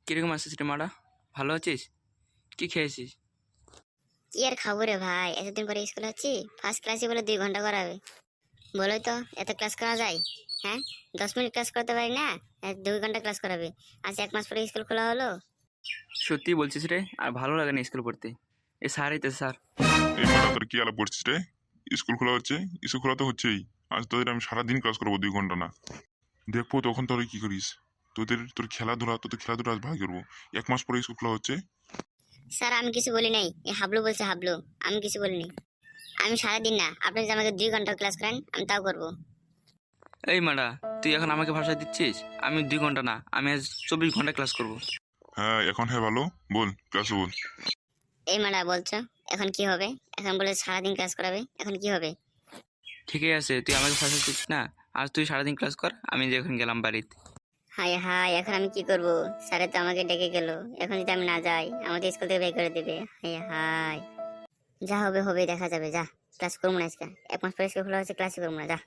কিরকম আছিস রে মারা? ভালো আছিস? কি খেয়েছিস? কি আর খাবো রে ভাই, এতদিন পরে স্কুল হচ্ছি। ফার্স্ট ক্লাসে বলে 2 ঘন্টা করাবে। বলোই তো, এত ক্লাস করা যায়? হ্যাঁ, 10 মিনিট ক্লাস করতে পারি না, 2 ঘন্টা ক্লাস করাবে। আজ 1 মাস পরে স্কুল খোলা হলো। সত্যি বলছিস রে? আর ভালো লাগে না স্কুল পড়তে। এ স্যার তো স্যার। এই মারা তোর কি আলাপ করছিস রে? স্কুল খোলা হচ্ছে, স্কুল খোলা তো হচ্ছেই। আজ তোদের আমি সারাদিন ক্লাস করবো 2 ঘন্টা না। দেখবো তখন তোরা কি করিস। তোর খেলাধুলা আজ ভাই করবো। 1 মাস পরে স্কুল খোলা হচ্ছে। স্যার আমি কিছু বলি নাই, এই হাবলু বলছে হাবলু। আমি কিছু বলিনি। আমি সারাদিন না, আপনি যদি আমাকে 2 ঘন্টা ক্লাস করেন আমি তাও করবো। এই মারা, তুই এখন আমাকে ভাষা দিচ্ছিস? আমি 2 ঘন্টা না, আমি আজ 24 ঘন্টা ক্লাস করব। হ্যাঁ এখন হ্যাঁ ভালো, বল ক্লাসে বল। এই মারা বলছো এখন কি হবে? এখন বলে সারাদিন ক্লাস করাবে, এখন কি হবে? ঠিকই আছে, তুই আমাকে ভাষা দিচ্ছিস না। আজ তুই সারাদিন ক্লাস কর, আমি যে এখন গেলাম বাড়িতে। হাই হাই, এখন আমি কি করব? স্যারে তো আমাকে ডেকে গেল। এখন যদি আমি না যাই আমাদের স্কুল থেকে বের করে দেবে। হাই হাই, যা হবে হবে, দেখা যাবে। যা, ক্লাস করবো না আজকে। 1 মাস পরে স্কুল খোলা হচ্ছে, ক্লাসই করবো না, যা।